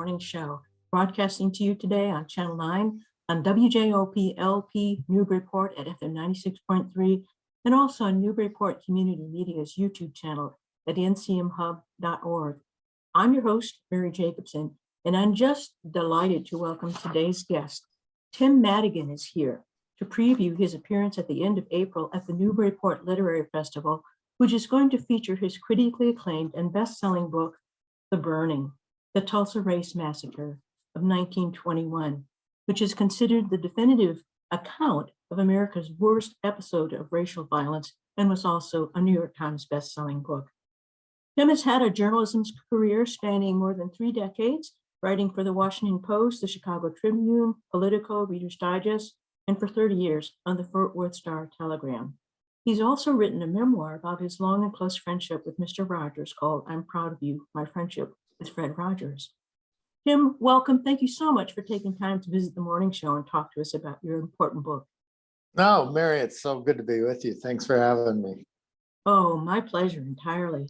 Morning Show, broadcasting to you today on Channel 9, on WJOP-LP Newburyport at FM 96.3, and also on Newburyport Community Media's YouTube channel at ncmhub.org. I'm your host, Mary Jacobsen, and I'm just delighted to welcome today's guest. Tim Madigan is here to preview his appearance at the end of April at the Newburyport Literary Festival, which is going to feature his critically acclaimed and best-selling book, The Burning, the Tulsa Race Massacre of 1921, which is considered the definitive account of America's worst episode of racial violence and was also a New York Times best-selling book. Tim has had a journalism career spanning more than 3 decades, writing for the Washington Post, the Chicago Tribune, Politico, Reader's Digest, and for 30 years on the Fort Worth Star-Telegram. He's also written a memoir about his long and close friendship with Mr. Rogers called I'm Proud of You, My Friendship with Fred Rogers. Tim, welcome. Thank you so much for taking time to visit the morning show and talk to us about your important book. No, Mary, it's so good to be with you. Thanks for having me. Oh, my pleasure entirely.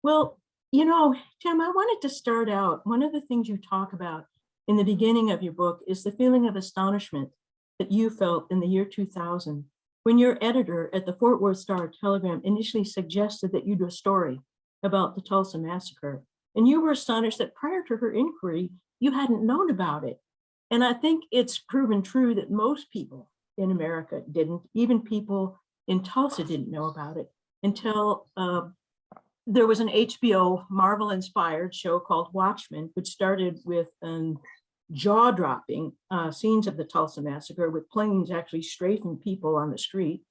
Well, you know, Tim, I wanted to start out. One of the things you talk about in the beginning of your book is the feeling of astonishment that you felt in the year 2000 when your editor at the Fort Worth Star-Telegram initially suggested that you do a story about the Tulsa Massacre. And you were astonished that prior to her inquiry, you hadn't known about it. And I think it's proven true that most people in America didn't, even people in Tulsa didn't know about it until there was an HBO Marvel-inspired show called Watchmen, which started with jaw-dropping scenes of the Tulsa Massacre with planes actually strafing people on the street.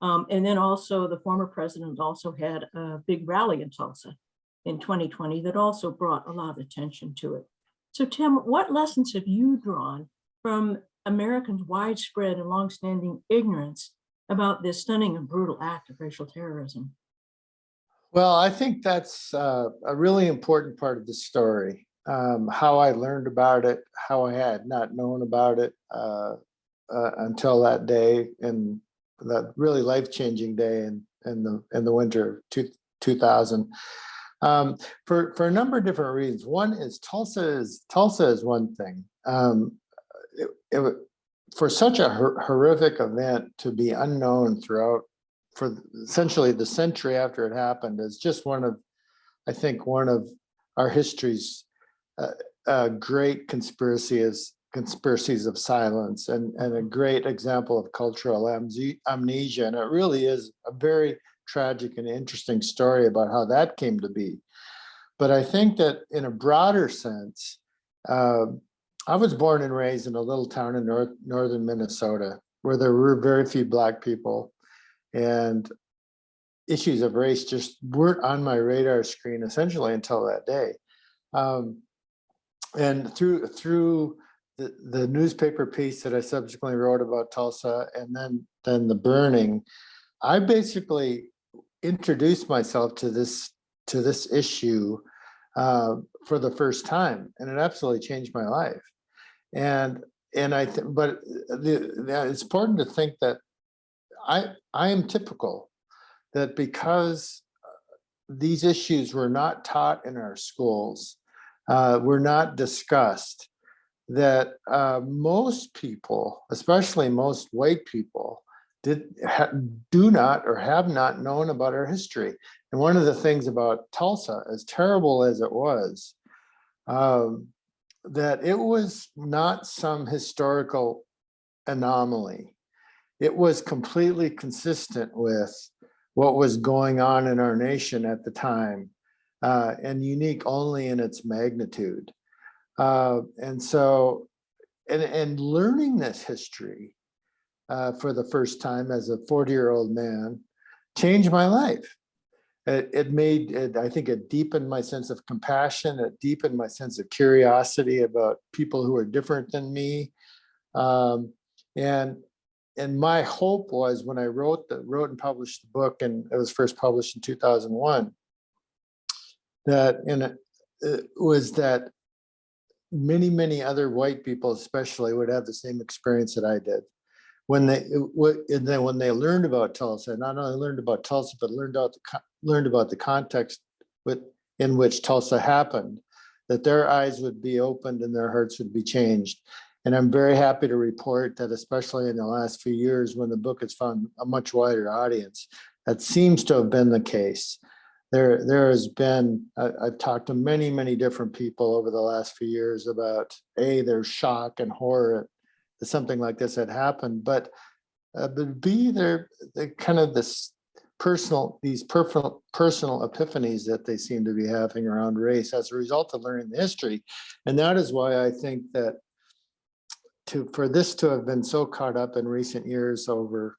And then also the former president also had a big rally in Tulsa in 2020 that also brought a lot of attention to it. So Tim, what lessons have you drawn from Americans' widespread and longstanding ignorance about this stunning and brutal act of racial terrorism? Well, I think that's a really important part of the story. How I learned about it, how I had not known about it until that day, and that really life-changing day in the winter of 2000. For a number of different reasons. One is Tulsa is one thing. For such a horrific event to be unknown throughout for essentially the century after it happened is just one of our history's great conspiracies of silence and a great example of cultural amnesia. And it really is a very tragic and interesting story about how that came to be. But I think that in a broader sense, I was born and raised in a little town in northern Minnesota where there were very few Black people, and issues of race just weren't on my radar screen essentially until that day. And through the newspaper piece that I subsequently wrote about Tulsa, and then the burning, I basically introduced myself to this issue for the first time, and it absolutely changed my life. And but it's important to think that I am typical, that because these issues were not taught in our schools, were not discussed, that most people, especially most white people, do not or have not known about our history. And one of the things about Tulsa, as terrible as it was, that it was not some historical anomaly. It was completely consistent with what was going on in our nation at the time, and unique only in its magnitude. And so, and learning this history for the first time as a 40-year-old man changed my life. I think it deepened my sense of compassion. It deepened my sense of curiosity about people who are different than me. And my hope was, when I wrote and published the book, and it was first published in 2001, that many other white people especially would have the same experience that I did. When they learned about Tulsa, not only learned about Tulsa, but learned about the context in which Tulsa happened, that their eyes would be opened and their hearts would be changed. And I'm very happy to report that, especially in the last few years, when the book has found a much wider audience, that seems to have been the case. There has been, I've talked to many, many different people over the last few years about, A, their shock and horror that something like this had happened, but B, they're kind of these personal epiphanies that they seem to be having around race as a result of learning the history. And that is why I think that for this to have been so caught up in recent years over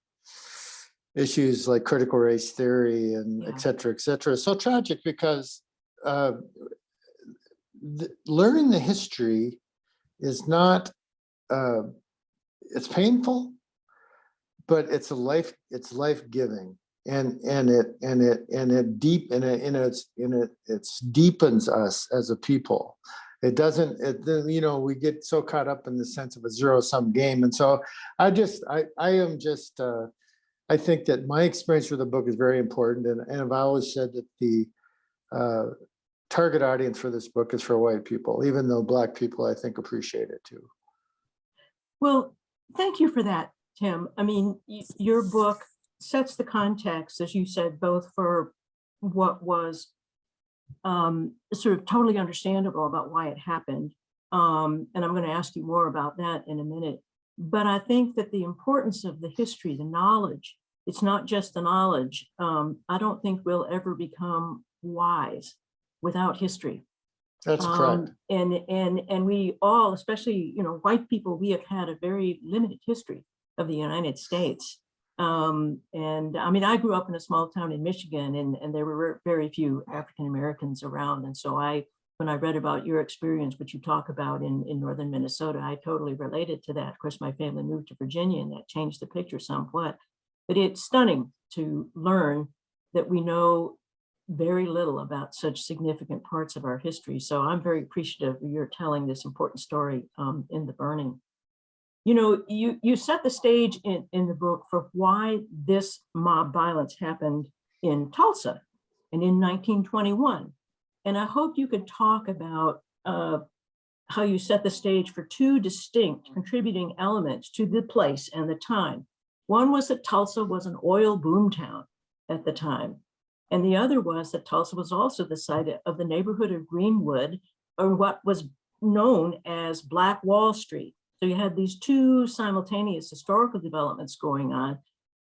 issues like critical race theory and et cetera, is so tragic, because learning the history is not, it's painful, but it's life-giving, and it deepens us as a people. It doesn't, we get so caught up in the sense of a zero-sum game. And so I think that my experience with the book is very important. And I've always said that the target audience for this book is for white people, even though Black people, I think, appreciate it too. Well, thank you for that, Tim. I mean, your book sets the context, as you said, both for what was sort of totally understandable about why it happened. And I'm going to ask you more about that in a minute. But I think that the importance of the history, the knowledge, it's not just the knowledge. I don't think we'll ever become wise without history. That's correct. And we all, especially, white people, we have had a very limited history of the United States. And I mean, I grew up in a small town in Michigan, and there were very few African Americans around. And so when I read about your experience, which you talk about in northern Minnesota, I totally related to that. Of course, my family moved to Virginia, and that changed the picture somewhat. But it's stunning to learn that we know very little about such significant parts of our history. So I'm very appreciative of your telling this important story in The Burning. You set the stage in the book for why this mob violence happened in Tulsa and in 1921. And I hope you could talk about how you set the stage for two distinct contributing elements to the place and the time. One was that Tulsa was an oil boomtown at the time. And the other was that Tulsa was also the site of the neighborhood of Greenwood, or what was known as Black Wall Street. So you had these two simultaneous historical developments going on.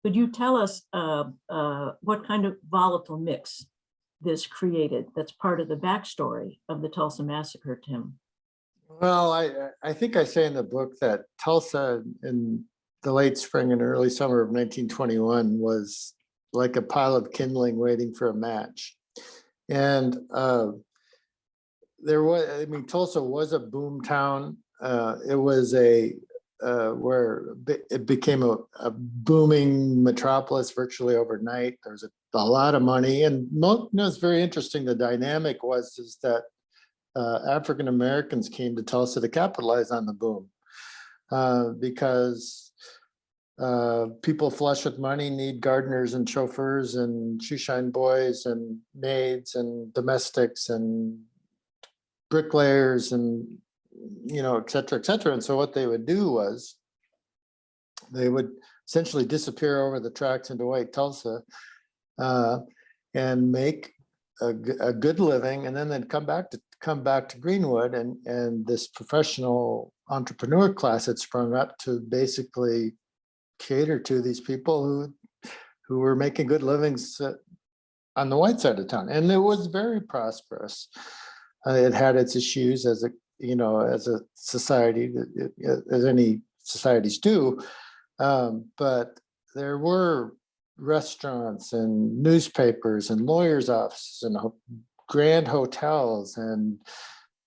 Could you tell us what kind of volatile mix this created that's part of the backstory of the Tulsa Massacre, Tim? Well, I think I say in the book that Tulsa in the late spring and early summer of 1921 was like a pile of kindling waiting for a match. And Tulsa was a boom town. It was where it became a booming metropolis virtually overnight. There was a lot of money, and it's very interesting. The dynamic is that African Americans came to Tulsa to capitalize on the boom because people flush with money need gardeners and chauffeurs and shoeshine boys and maids and domestics and bricklayers and et cetera, et cetera. And so what they would do was they would essentially disappear over the tracks into White Tulsa and make a good living, and then they'd come back to Greenwood, and this professional entrepreneur class had sprung up to basically cater to these people who were making good livings on the white side of town. And it was very prosperous. It had its issues as a society, as any societies do, but there were restaurants and newspapers and lawyers' offices and grand hotels and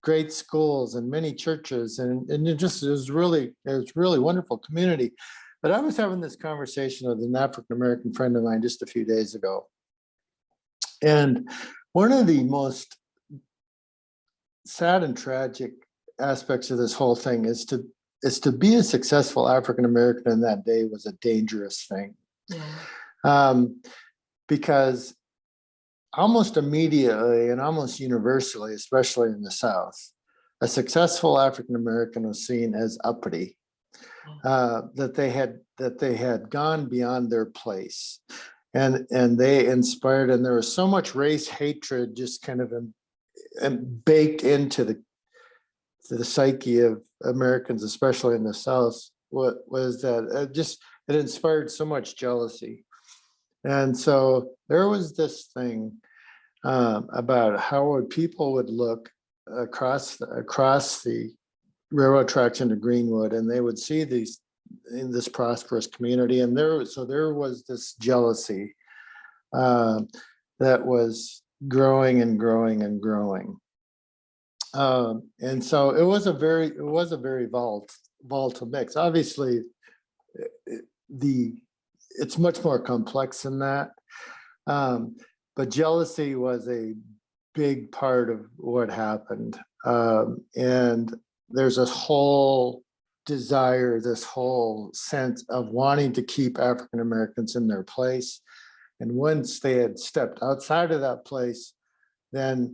great schools and many churches, and it was really wonderful community. But I was having this conversation with an African American friend of mine just a few days ago, and one of the most sad and tragic aspects of this whole thing is to be a successful African American in that day was a dangerous thing. Yeah. Because almost immediately and almost universally, especially in the South, a successful African American was seen as uppity, that they had gone beyond their place, and they inspired. And there was so much race hatred just kind of baked into the psyche of Americans, especially in the South. What was that? It inspired so much jealousy. And so there was this thing about how people would look across the railroad tracks into Greenwood, and they would see these in this prosperous community, and there was this jealousy that was growing and growing and growing. And so it was a very volatile mix. Obviously, it's much more complex than that. But jealousy was a big part of what happened. And there's a whole desire, this whole sense of wanting to keep African Americans in their place. And once they had stepped outside of that place, then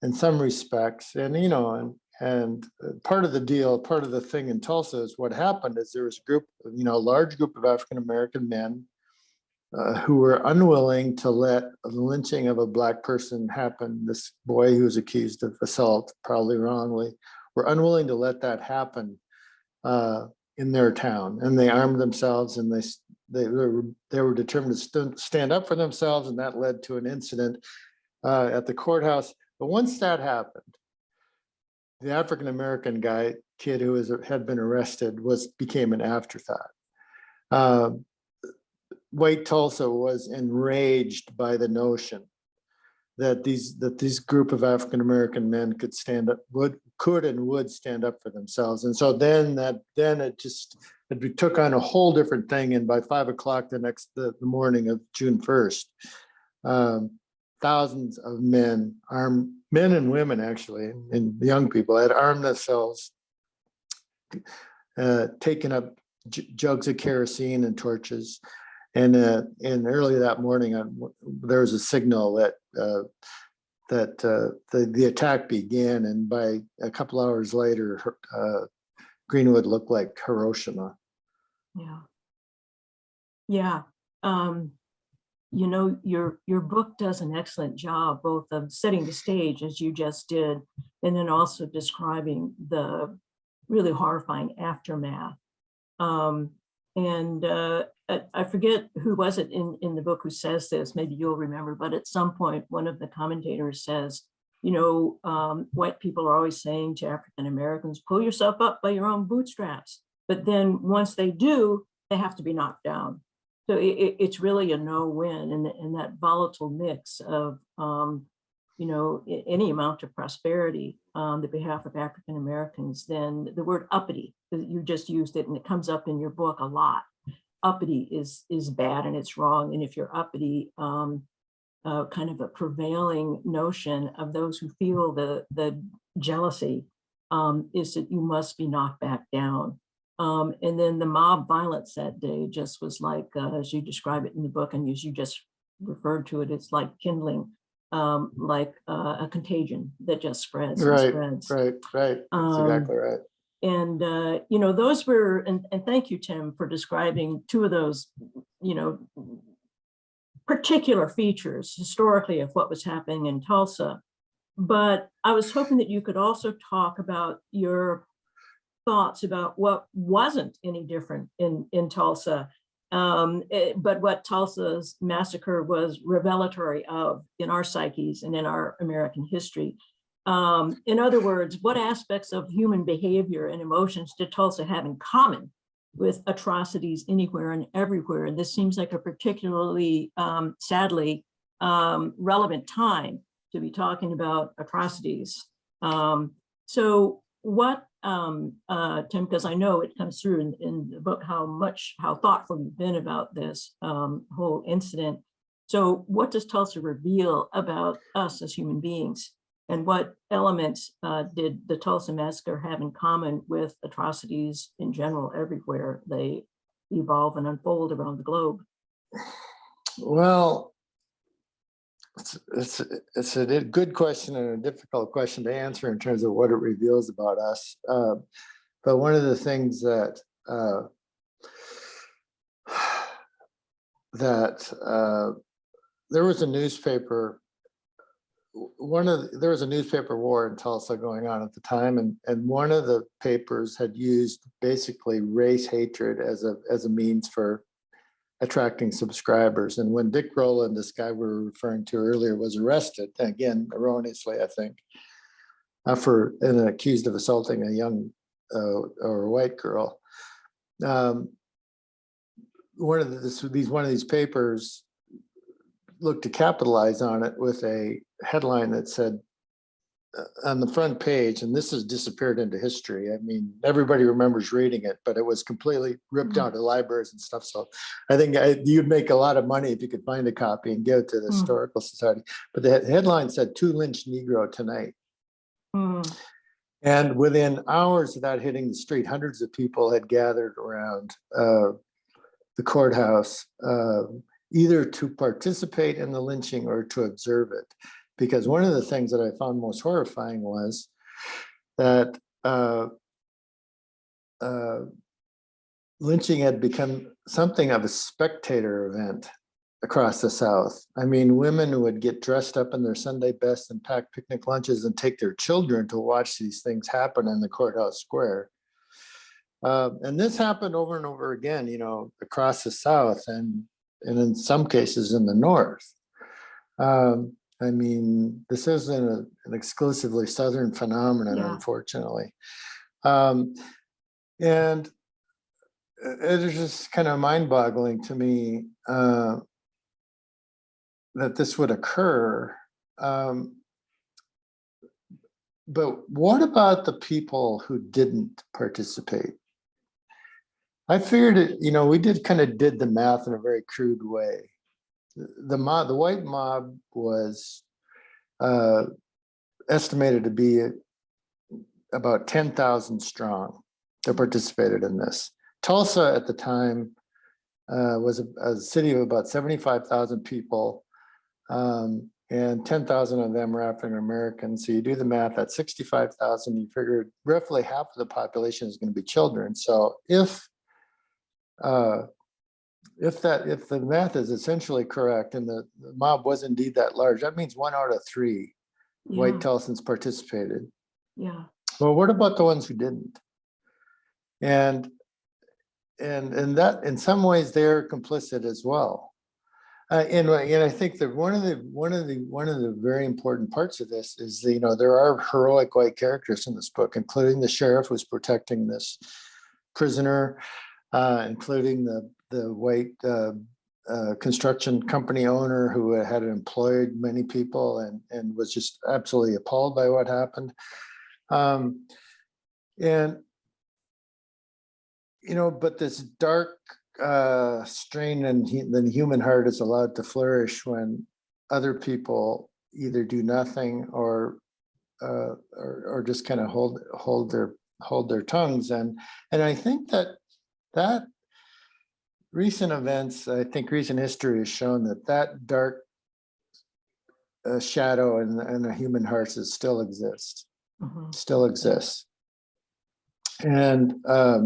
in some respects, and part of the deal, part of the thing in Tulsa is what happened is there was a large group of African American men who were unwilling to let the lynching of a Black person happen. This boy who was accused of assault, probably wrongly, were unwilling to let that happen in their town, and they armed themselves, and they were determined to stand up for themselves, and that led to an incident at the courthouse. But once that happened, the African American kid who had been arrested became an afterthought. White Tulsa was enraged by the notion that these group of African American men could and would stand up for themselves. And so then it took on a whole different thing. And by 5 o'clock the morning of June 1st, thousands of men and women actually, and young people had armed themselves, taken up jugs of kerosene and torches. And early that morning, there was a signal that the attack began, and by a couple hours later, Greenwood looked like Hiroshima. Yeah. Your book does an excellent job both of setting the stage, as you just did, and then also describing the really horrifying aftermath. I forget who was it in the book who says this, maybe you'll remember, but at some point, one of the commentators says, white people are always saying to African Americans, pull yourself up by your own bootstraps. But then once they do, they have to be knocked down. So it's really a no-win, and that volatile mix of, any amount of prosperity on the behalf of African Americans. Then the word uppity, you just used it, and it comes up in your book a lot. Uppity is bad and it's wrong. And if you're uppity, kind of a prevailing notion of those who feel the jealousy is that you must be knocked back down. And then the mob violence that day just was like, as you describe it in the book, and as you just referred to it, it's like kindling, like a contagion that just spreads and spreads. Right. That's exactly right. And, those were, and thank you, Tim, for describing two of those, particular features historically of what was happening in Tulsa. But I was hoping that you could also talk about your thoughts about what wasn't any different in Tulsa, but what Tulsa's massacre was revelatory of in our psyches and in our American history. In other words, what aspects of human behavior and emotions did Tulsa have in common with atrocities anywhere and everywhere? And this seems like a particularly, sadly, relevant time to be talking about atrocities. So what, Tim, because I know it comes through in the book how thoughtful you've been about this whole incident. So what does Tulsa reveal about us as human beings? And what elements did the Tulsa Massacre have in common with atrocities in general everywhere they evolve and unfold around the globe? Well, it's a good question and a difficult question to answer in terms of what it reveals about us. But one of the things that there was a newspaper. There was a newspaper war in Tulsa going on at the time, and one of the papers had used basically race hatred as a means for attracting subscribers. And when Dick Rowland, this guy we were referring to earlier, was arrested, again erroneously, I think, and accused of assaulting a young or a white girl. One of these papers looked to capitalize on it with a headline that said on the front page, and this has disappeared into history. I mean, everybody remembers reading it, but it was completely ripped out of libraries and stuff. So I think you'd make a lot of money if you could find a copy and give it to the Historical Society. But the headline said, "To lynch Negro tonight." And within hours of that hitting the street, hundreds of people had gathered around the courthouse, either to participate in the lynching or to observe it. Because one of the things that I found most horrifying was that lynching had become something of a spectator event across the South. I mean, women would get dressed up in their Sunday best and pack picnic lunches and take their children to watch these things happen in the courthouse square. And this happened over and over again, across the South and in some cases in the North. I mean, this isn't an exclusively Southern phenomenon, unfortunately. And it is just kind of mind-boggling to me that this would occur. But what about the people who didn't participate? I figured it, we did the math in a very crude way. The white mob was estimated to be about 10,000 strong that participated in this. Tulsa at the time was a city of about 75,000 people, and 10,000 of them were African Americans. So you do the math, that's 65,000. You figure roughly half of the population is going to be children. So if the math is essentially correct and the mob was indeed that large, that means 1 out of 3 white Tulsans participated. Yeah. Well, what about the ones who didn't? And that in some ways they're complicit as well. And I think that one of the very important parts of this is there are heroic white characters in this book, including the sheriff who's protecting this prisoner, including the white construction company owner who had employed many people and was just absolutely appalled by what happened. But this dark strain in the human heart is allowed to flourish when other people either do nothing or just kind of hold their tongues. And I think that recent events, I think recent history has shown that dark shadow in the human hearts still exists. And I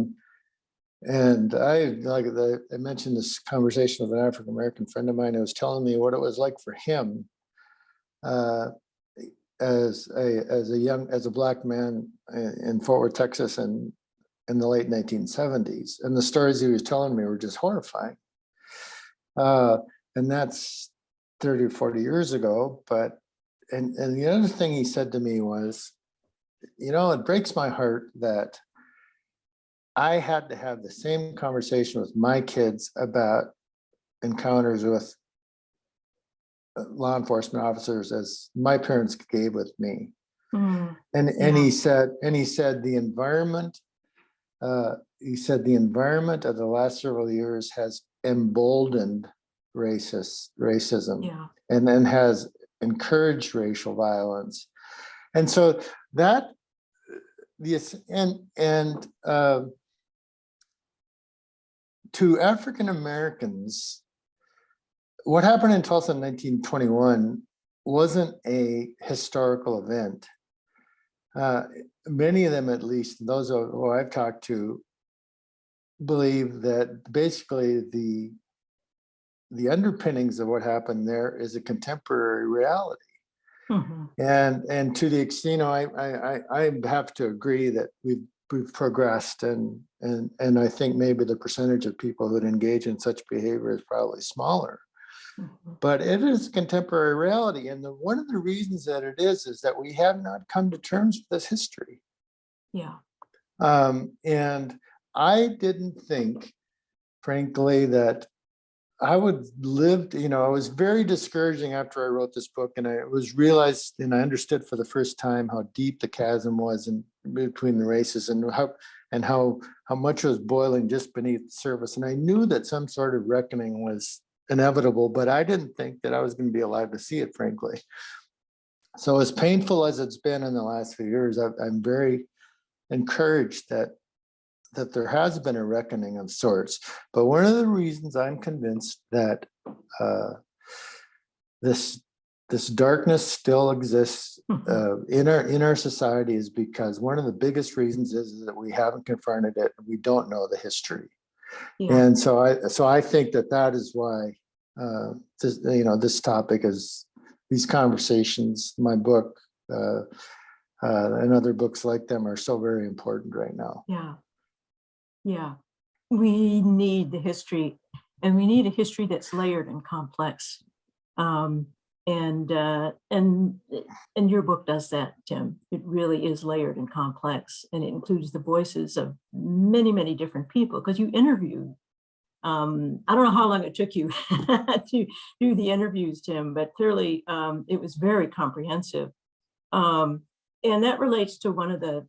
mentioned this conversation with an African American friend of mine who was telling me what it was like for him as a Black man in Fort Worth, Texas, and in the late 1970s. And the stories he was telling me were just horrifying. And that's 30 or 40 years ago. But and the other thing he said to me was, it breaks my heart that I had to have the same conversation with my kids about encounters with law enforcement officers as my parents gave with me. And he said the environment of the last several years has emboldened racism and then has encouraged racial violence. And so that to African Americans, what happened in Tulsa in 1921 wasn't a historical event. Many of them, at least those who I've talked to, believe that basically the underpinnings of what happened there is a contemporary reality. Mhm. And to the extent, I have to agree that we've progressed, and I think maybe the percentage of people that engage in such behavior is probably smaller. Mhm. But it is contemporary reality, and one of the reasons that it is that we have not come to terms with this history. Yeah. And I didn't think, frankly, that I would live, it was very discouraging after I wrote this book, and I was realized and I understood for the first time how deep the chasm was in between the races, and how much was boiling just beneath the surface. And I knew that some sort of reckoning was inevitable, but I didn't think that I was going to be alive to see it, frankly. So as painful as it's been in the last few years, I'm very encouraged that there has been a reckoning of sorts. But one of the reasons I'm convinced that this darkness still exists in our society is because one of the biggest reasons is that we haven't confronted it. We don't know the history. Yeah. And so I think that is why this topic is, these conversations, my book, and other books like them are so very important right now. Yeah. Yeah. We need the history, and we need a history that's layered and complex. And your book does that, Tim. It really is layered and complex, and it includes the voices of many, many different people, because you interviewed, I don't know how long it took you to do the interviews, Tim, but clearly it was very comprehensive. And that relates to one of the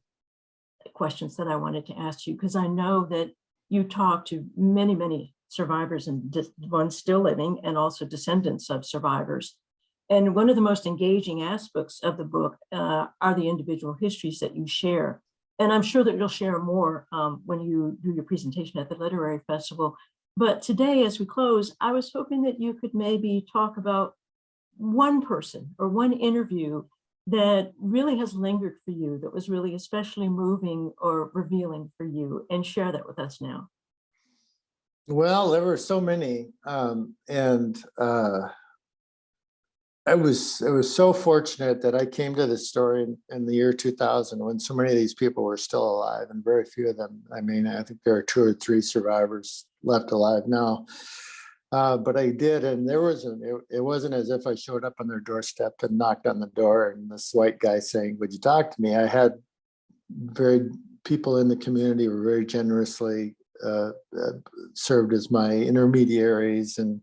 questions that I wanted to ask you, because I know that you talk to many, many survivors, and ones still living, and also descendants of survivors. And one of the most engaging aspects of the book are the individual histories that you share. And I'm sure that you'll share more when you do your presentation at the Literary Festival. But today, as we close, I was hoping that you could maybe talk about one person or one interview that really has lingered for you, that was really especially moving or revealing for you, and share that with us now. Well, there were so many, and I was so fortunate that I came to this story in the year 2000, when so many of these people were still alive, and very few of them. I mean, I think there are 2 or 3 survivors left alive now. But I did, and it wasn't as if I showed up on their doorstep and knocked on the door and this white guy saying, "Would you talk to me?" I had people in the community were very generously served as my intermediaries, and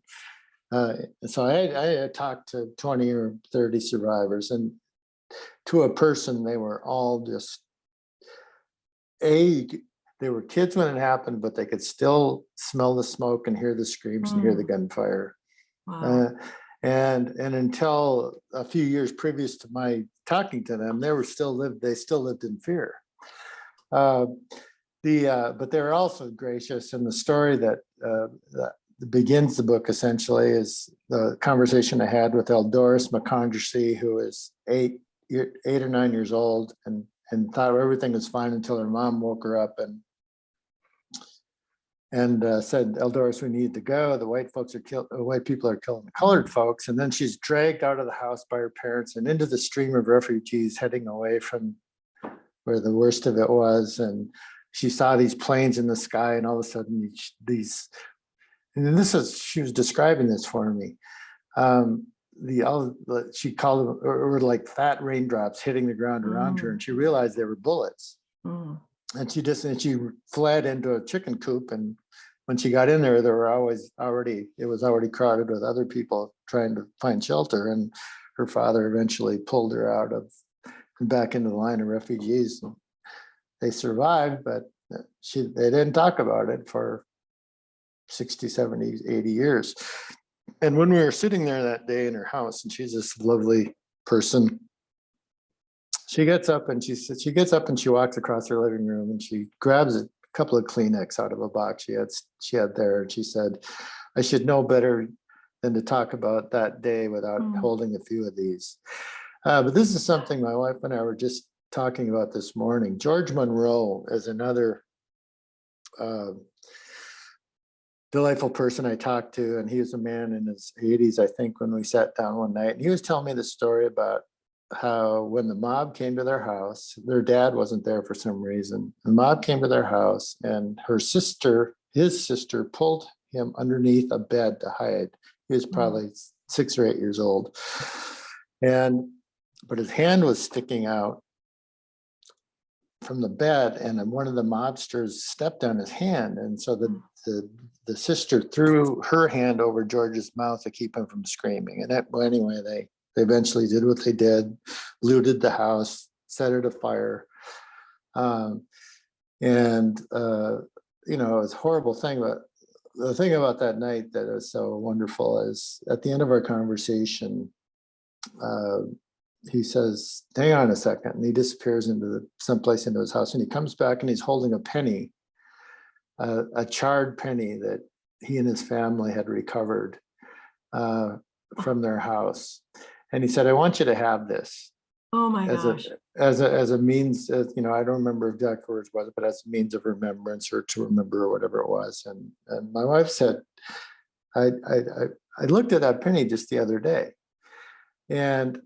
so I talked to 20 or 30 survivors, and to a person, they were all just they were kids when it happened, but they could still smell the smoke and hear the screams and hear the gunfire. Wow. And until a few years previous to my talking to them, they still lived in fear. But they're also gracious. And the story that begins the book essentially is the conversation I had with Eldoris McCondersey, who is 8 or 9 years old, and thought everything was fine until her mom woke her up and said, "Eldoris, we need to go. The white people are killing the colored folks." And then she's dragged out of the house by her parents and into the stream of refugees heading away from where the worst of it was. And she saw these planes in the sky, and all of a sudden she was describing this for me. She called them or like fat raindrops hitting the ground around her, and she realized they were bullets. And she fled into a chicken coop, and when she got in there, it was already crowded with other people trying to find shelter, and her father eventually pulled her back into the line of refugees. They survived, but they didn't talk about it for 60, 70, 80 years. And when we were sitting there that day in her house, and she's this lovely person, she gets up and she walks across her living room, and she grabs a couple of Kleenex out of a box she had there, and she said, "I should know better than to talk about that day without Mm. holding a few of these. But this is something my wife and I were just talking about this morning. George Monroe is another delightful person I talked to, and he was a man in his 80s, I think, when we sat down one night. And he was telling me the story about how when the mob came to their house, their dad wasn't there for some reason. The mob came to their house, and his sister, pulled him underneath a bed to hide. He was probably 6 or 8 years old, but his hand was sticking out from the bed, and then one of the mobsters stepped on his hand, and so the sister threw her hand over George's mouth to keep him from screaming. And anyway, they eventually did what they did, looted the house, set it afire, and you know, it was a horrible thing. But the thing about that night that was so wonderful is at the end of our conversation, he says, "Hang on a second," and he disappears into someplace into his house, and he comes back and he's holding a penny, a charred penny that he and his family had recovered from their house. And he said, "I want you to have this Oh my as gosh. a means, you know, I don't remember exact words was, but as a means of remembrance or to remember or whatever it was." And my wife said, I looked at that penny just the other day, and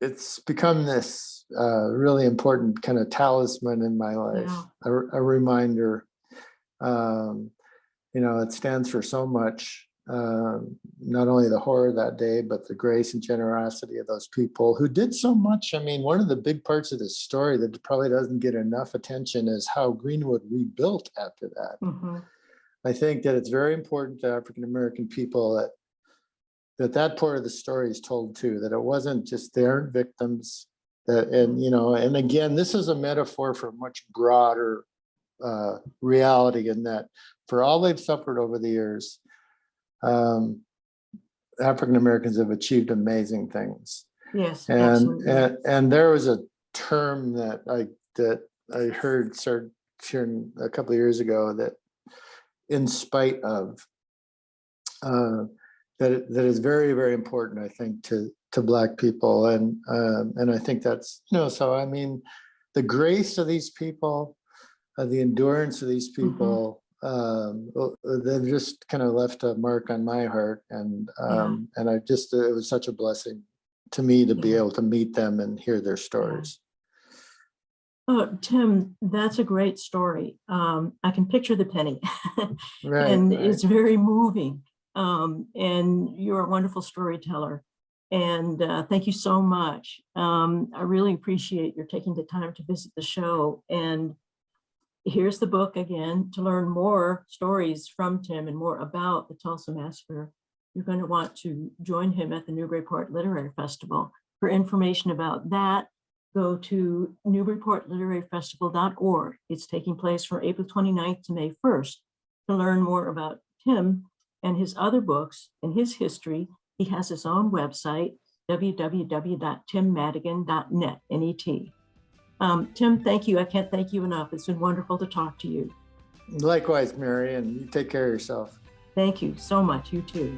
it's become this really important kind of talisman in my life, Yeah. a reminder. You know, it stands for so much, not only the horror of that day, but the grace and generosity of those people who did so much. I mean, one of the big parts of this story that probably doesn't get enough attention is how Greenwood rebuilt after that. Mm-hmm. I think that it's very important to African-American people that part of the story is told too, that it wasn't just their victims, and you know, and again, this is a metaphor for much broader reality, in that for all they've suffered over the years, African Americans have achieved amazing things. Yes, And absolutely. and there was a term that I heard started hearing a couple of years ago, that in spite of, that is very, very important, I think, to Black people, and I think that's, you know, so I mean, the grace of these people, the endurance of these people, they've just kind of left a mark on my heart, and I just, it was such a blessing to me to be able to meet them and hear their stories. Oh, Tim, that's a great story. I can picture the penny, Right, and right. it's very moving. And you're a wonderful storyteller. And thank you so much. I really appreciate your taking the time to visit the show. And here's the book again. To learn more stories from Tim and more about the Tulsa Massacre, you're going to want to join him at the Newburyport Literary Festival. For information about that, go to newburyportliteraryfestival.org. It's taking place from April 29th to May 1st. To learn more about Tim and his other books and his history, he has his own website, www.timmadigan.net, N-E-T. Tim, thank you. I can't thank you enough. It's been wonderful to talk to you. Likewise, Mary, and you take care of yourself. Thank you so much. You too.